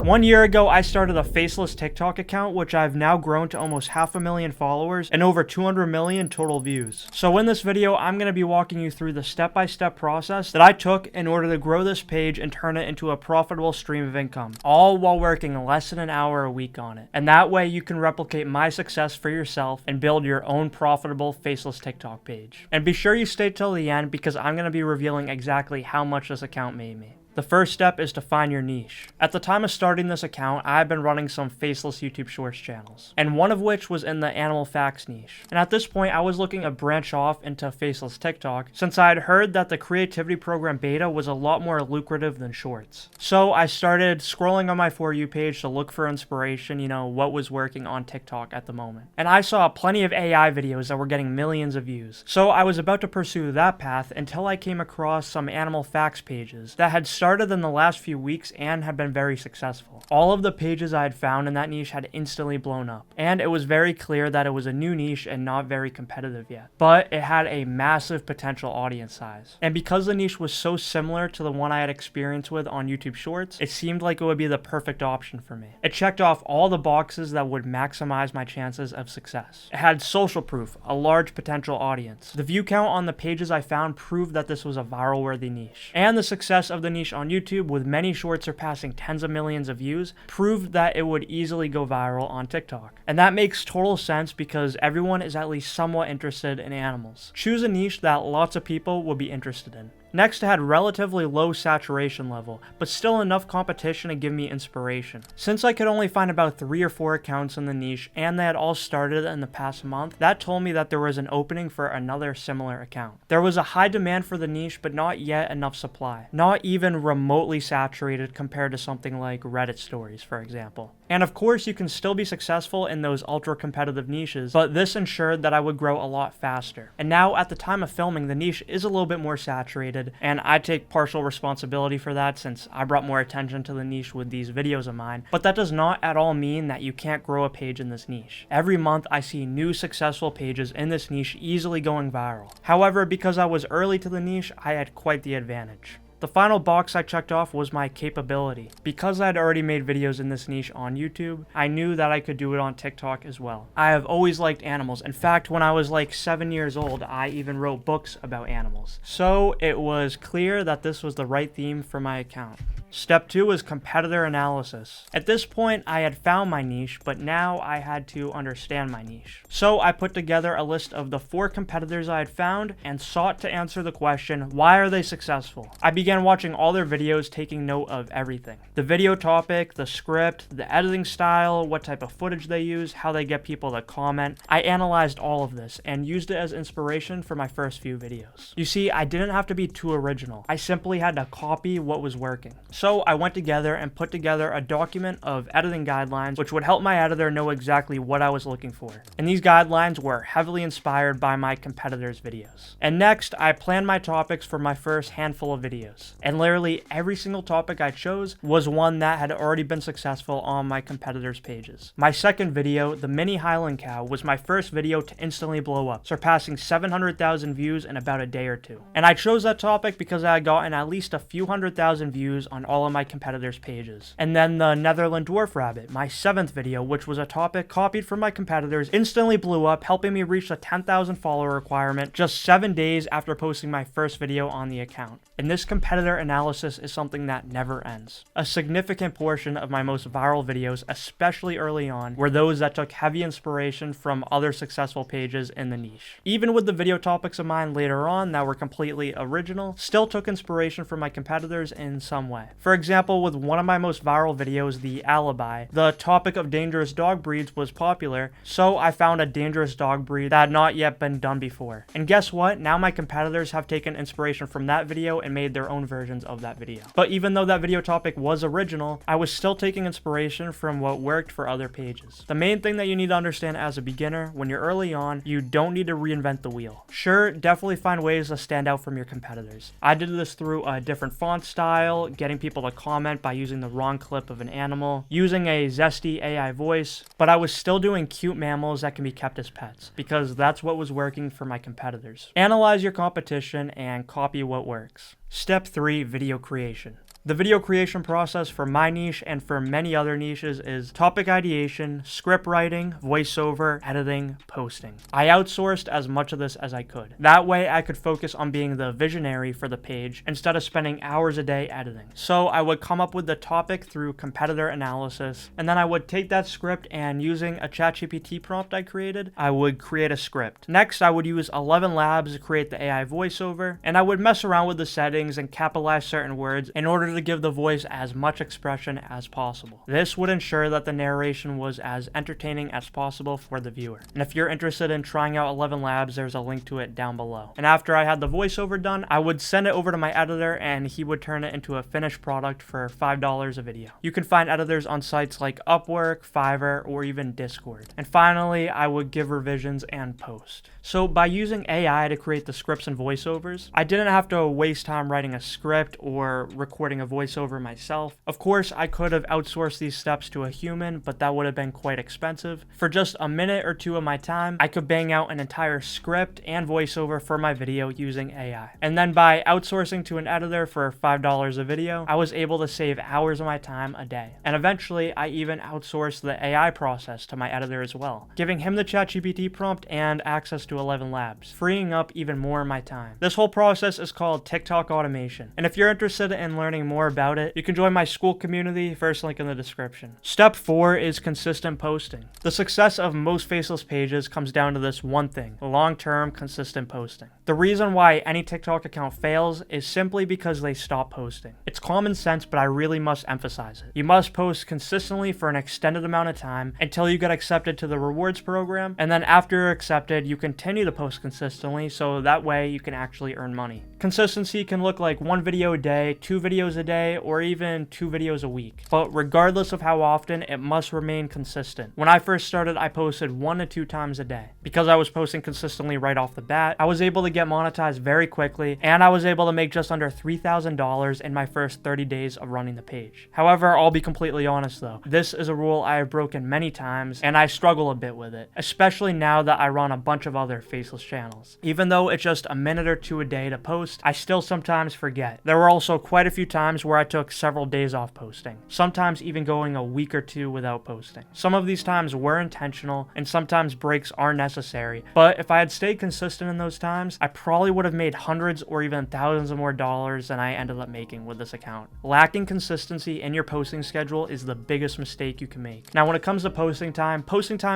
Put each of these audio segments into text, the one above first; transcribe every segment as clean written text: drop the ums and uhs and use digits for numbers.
1 year ago, I started a faceless TikTok account, which I've now grown to almost 500,000 followers and over 200 million total views. So in this video, I'm going to be walking you through the step-by-step process that I took in order to grow this page and turn it into a profitable stream of income, all while working less than an hour a week on it. And that way you can replicate my success for yourself and build your own profitable faceless TikTok page. And be sure you stay till the end because I'm going to be revealing exactly how much this account made me. The first step is to find your niche. At the time of starting this account, I've been running some faceless YouTube Shorts channels, and one of which was in the animal facts niche. And at this point, I was looking to branch off into faceless TikTok since I had heard that the creativity program beta was a lot more lucrative than Shorts. So I started scrolling on my For You page to look for inspiration, what was working on TikTok at the moment. And I saw plenty of AI videos that were getting millions of views. So I was about to pursue that path until I came across some animal facts pages that had started in the last few weeks and had been very successful. All of the pages I had found in that niche had instantly blown up, and it was very clear that it was a new niche and not very competitive yet, but it had a massive potential audience size. And because the niche was so similar to the one I had experience with on YouTube Shorts, it seemed like it would be the perfect option for me. It checked off all the boxes that would maximize my chances of success. It had social proof, a large potential audience. The view count on the pages I found proved that this was a viral-worthy niche, and the success of the niche on YouTube, with many shorts surpassing tens of millions of views, proved that it would easily go viral on TikTok. And that makes total sense because everyone is at least somewhat interested in animals. Choose a niche that lots of people will be interested in. Next, it had relatively low saturation level, but still enough competition to give me inspiration. Since I could only find about 3 or 4 accounts in the niche, and they had all started in the past month, that told me that there was an opening for another similar account. There was a high demand for the niche, but not yet enough supply. Not even remotely saturated compared to something like Reddit stories, for example. And of course, you can still be successful in those ultra-competitive niches, but this ensured that I would grow a lot faster. And now, at the time of filming, the niche is a little bit more saturated, and I take partial responsibility for that since I brought more attention to the niche with these videos of mine, but that does not at all mean that you can't grow a page in this niche. Every month I see new successful pages in this niche easily going viral. However, because I was early to the niche, I had quite the advantage. The final box I checked off was my capability. Because I had already made videos in this niche on YouTube, I knew that I could do it on TikTok as well. I have always liked animals. In fact, when I was like 7 years old, I even wrote books about animals. So it was clear that this was the right theme for my account. Step 2 is competitor analysis. At this point, I had found my niche, but now I had to understand my niche. So I put together a list of the 4 competitors I had found and sought to answer the question, why are they successful? I began watching all their videos, taking note of everything. The video topic, the script, the editing style, what type of footage they use, how they get people to comment. I analyzed all of this and used it as inspiration for my first few videos. You see, I didn't have to be too original. I simply had to copy what was working. So I went together and put together a document of editing guidelines which would help my editor know exactly what I was looking for. And these guidelines were heavily inspired by my competitors' videos. And next, I planned my topics for my first handful of videos. And literally every single topic I chose was one that had already been successful on my competitors' pages. My second video, the mini Highland cow, was my first video to instantly blow up, surpassing 700,000 views in about a day or two. And I chose that topic because I had gotten at least a few 100,000 views on all of my competitors' pages. And then the Netherland dwarf rabbit, my 7th video, which was a topic copied from my competitors, instantly blew up, helping me reach the 10,000 follower requirement just 7 days after posting my first video on the account. And this competitor analysis is something that never ends. A significant portion of my most viral videos, especially early on, were those that took heavy inspiration from other successful pages in the niche. Even with the video topics of mine later on that were completely original, still took inspiration from my competitors in some way. For example, with one of my most viral videos, the alibi, the topic of dangerous dog breeds was popular, so I found a dangerous dog breed that had not yet been done before. And guess what? Now my competitors have taken inspiration from that video and made their own versions of that video. But even though that video topic was original, I was still taking inspiration from what worked for other pages. The main thing that you need to understand as a beginner, when you're early on, you don't need to reinvent the wheel. Sure, definitely find ways to stand out from your competitors. I did this through a different font style, getting people to comment by using the wrong clip of an animal, using a zesty AI voice, but I was still doing cute mammals that can be kept as pets, because that's what was working for my competitors. Analyze your competition and copy what works. Step 3, video creation. The video creation process for my niche and for many other niches is topic ideation, script writing, voiceover, editing, posting. I outsourced as much of this as I could. That way I could focus on being the visionary for the page instead of spending hours a day editing. So I would come up with the topic through competitor analysis, and then I would take that script and using a ChatGPT prompt I created, I would create a script. Next, I would use 11 Labs to create the AI voiceover, and I would mess around with the settings and capitalize certain words in order to give the voice as much expression as possible. This would ensure that the narration was as entertaining as possible for the viewer. And if you're interested in trying out 11 Labs, there's a link to it down below. And after I had the voiceover done, I would send it over to my editor and he would turn it into a finished product for $5 a video. You can find editors on sites like Upwork, Fiverr, or even Discord. And finally, I would give revisions and post. So by using AI to create the scripts and voiceovers, I didn't have to waste time writing a script or recording a voiceover myself. Of course, I could have outsourced these steps to a human, but that would have been quite expensive. For just a minute or two of my time, I could bang out an entire script and voiceover for my video using AI. And then by outsourcing to an editor for $5 a video, I was able to save hours of my time a day. And eventually, I even outsourced the AI process to my editor as well, giving him the ChatGPT prompt and access to 11 Labs, freeing up even more of my time. This whole process is called TikTok automation. And if you're interested in learning more about it, you can join my school community, first link in the description. Step 4 is consistent posting. The success of most faceless pages comes down to this one thing: long-term consistent posting. The reason why any TikTok account fails is simply because they stop posting. It's common sense, but I really must emphasize it. You must post consistently for an extended amount of time until you get accepted to the rewards program, and then after you're accepted, you continue to post consistently so that way you can actually earn money. Consistency can look like 1 video a day, 2 videos a day, or even 2 videos a week. But regardless of how often, it must remain consistent. When I first started, I posted 1 to 2 times a day. Because I was posting consistently right off the bat, I was able to get monetized very quickly, and I was able to make just under $3,000 in my first 30 days of running the page. However, I'll be completely honest though, this is a rule I have broken many times, and I struggle a bit with it, especially now that I run a bunch of other faceless channels. Even though it's just a minute or 2 a day to post, I still sometimes forget. There were also quite a few times where I took several days off posting, sometimes even going a week or 2 without posting. Some of these times were intentional, and sometimes breaks are necessary, but if I had stayed consistent in those times, I probably would have made hundreds or even thousands of more dollars than I ended up making with this account. Lacking consistency in your posting schedule is the biggest mistake you can make. Now, when it comes to posting time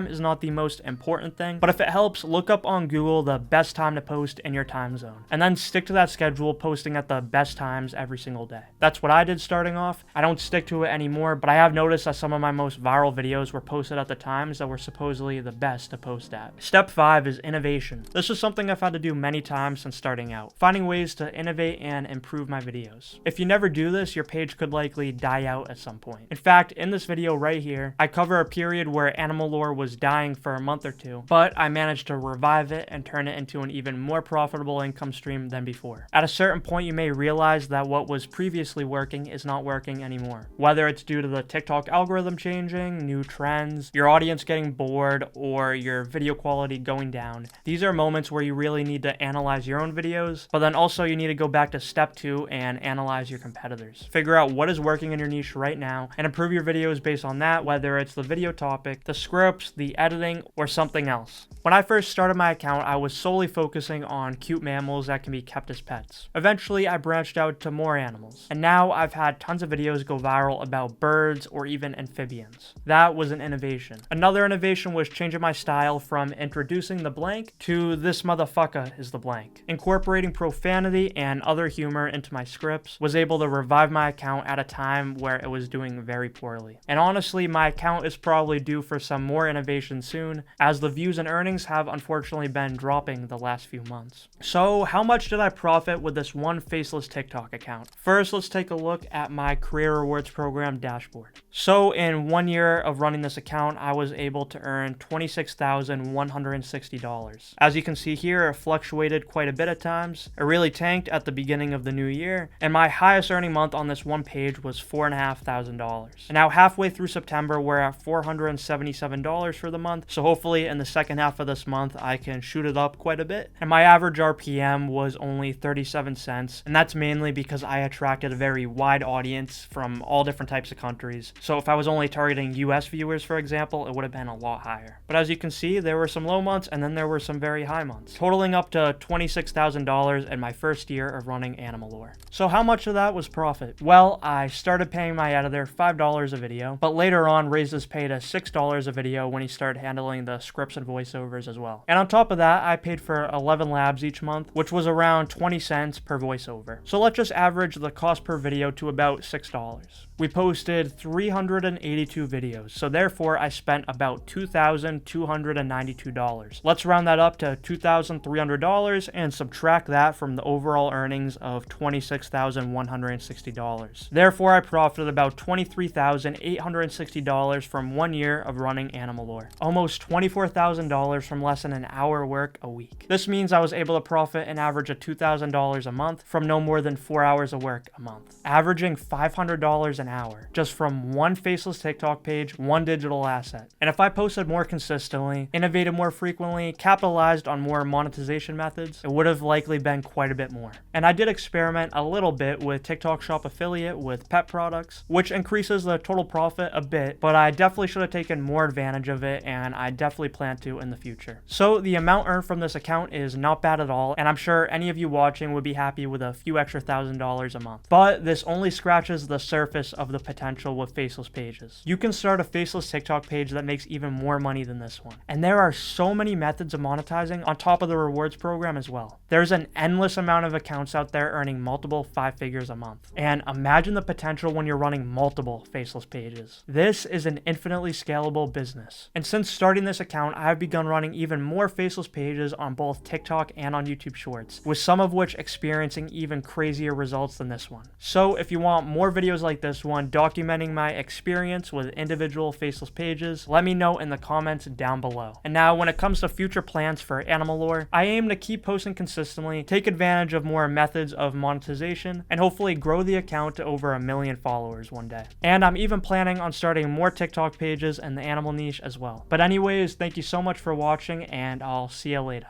is not the most important thing, but if it helps, look up on Google the best time to post in your time zone, and then stick to that schedule, posting at the best times every single day. That's what I did starting off. I don't stick to it anymore, but I have noticed that some of my most viral videos were posted at the times that were supposedly the best to post at. Step 5 is innovation. This is something I've had to do many times since starting out, finding ways to innovate and improve my videos. If you never do this, your page could likely die out at some point. In fact, in this video right here, I cover a period where animal lore was dying for a month or 2, but I managed to revive it and turn it into an even more profitable income stream than before. At a certain point, you may realize that what was previously working is not working anymore. Whether it's due to the TikTok algorithm changing, new trends, your audience getting bored, or your video quality going down. These are moments where you really need to analyze your own videos, but then also you need to go back to step 2 and analyze your competitors. Figure out what is working in your niche right now and improve your videos based on that, whether it's the video topic, the scripts, the editing, or something else. When I first started my account, I was solely focusing on cute mammals that can be kept as pets. Eventually, I branched out to more animals, and now I've had tons of videos go viral about birds or even amphibians. That was an innovation. Another innovation was changing my style from introducing the blank to this motherfucker is the blank. Incorporating profanity and other humor into my scripts was able to revive my account at a time where it was doing very poorly. And honestly, my account is probably due for some more innovation soon, as the views and earnings have unfortunately been dropping the last few months. So how much did I profit with this one faceless TikTok account? First, let's take a look at my Creator Rewards Program dashboard. So in 1 year of running this account, I was able to earn $26,160. As you can see here, it fluctuated quite a bit at times. It really tanked at the beginning of the new year, and my highest earning month on this one page was $4,500. And now halfway through September, we're at $477 for the month, so hopefully in the second half of this month, I can shoot it up quite a bit. And my average RPM was only 37 cents, and that's mainly because I attracted very wide audience from all different types of countries. So if I was only targeting US viewers, for example, it would have been a lot higher. But as you can see, there were some low months and then there were some very high months, totaling up to $26,000 in my first year of running Animal Lore. So how much of that was profit? Well, I started paying my editor $5 a video, but later on raised his pay to $6 a video when he started handling the scripts and voiceovers as well. And on top of that, I paid for 11 labs each month, which was around 20 cents per voiceover. So let's just average the cost per video to about $6. We posted 382 videos, so therefore I spent about $2,292. Let's round that up to $2,300 and subtract that from the overall earnings of $26,160. Therefore, I profited about $23,860 from 1 year of running Animal Lore. Almost $24,000 from less than an hour work a week. This means I was able to profit an average of $2,000 a month from no more than 4 hours of work a month, averaging $500 an hour just from one faceless TikTok page, one digital asset. And if I posted more consistently, innovated more frequently, capitalized on more monetization methods, it would have likely been quite a bit more. And I did experiment a little bit with TikTok Shop Affiliate with pet products, which increases the total profit a bit, but I definitely should have taken more advantage of it, and I definitely plan to in the future. So the amount earned from this account is not bad at all, and I'm sure any of you watching would be happy with a few extra $1,000 a month. But this only scratches the surface of the potential with faceless pages. You can start a faceless TikTok page that makes even more money than this one. And there are so many methods of monetizing on top of the rewards program as well. There's an endless amount of accounts out there earning multiple 5 figures a month. And imagine the potential when you're running multiple faceless pages. This is an infinitely scalable business. And since starting this account, I've begun running even more faceless pages on both TikTok and on YouTube Shorts, with some of which experiencing even crazier results than this one. So if you want more videos like this one documenting my experience with individual faceless pages, let me know in the comments down below. And now when it comes to future plans for Animal Lore, I aim to keep posting consistently, take advantage of more methods of monetization, and hopefully grow the account to over 1 million followers one day. And I'm even planning on starting more TikTok pages in the animal niche as well. But anyways, thank you so much for watching, and I'll see you later.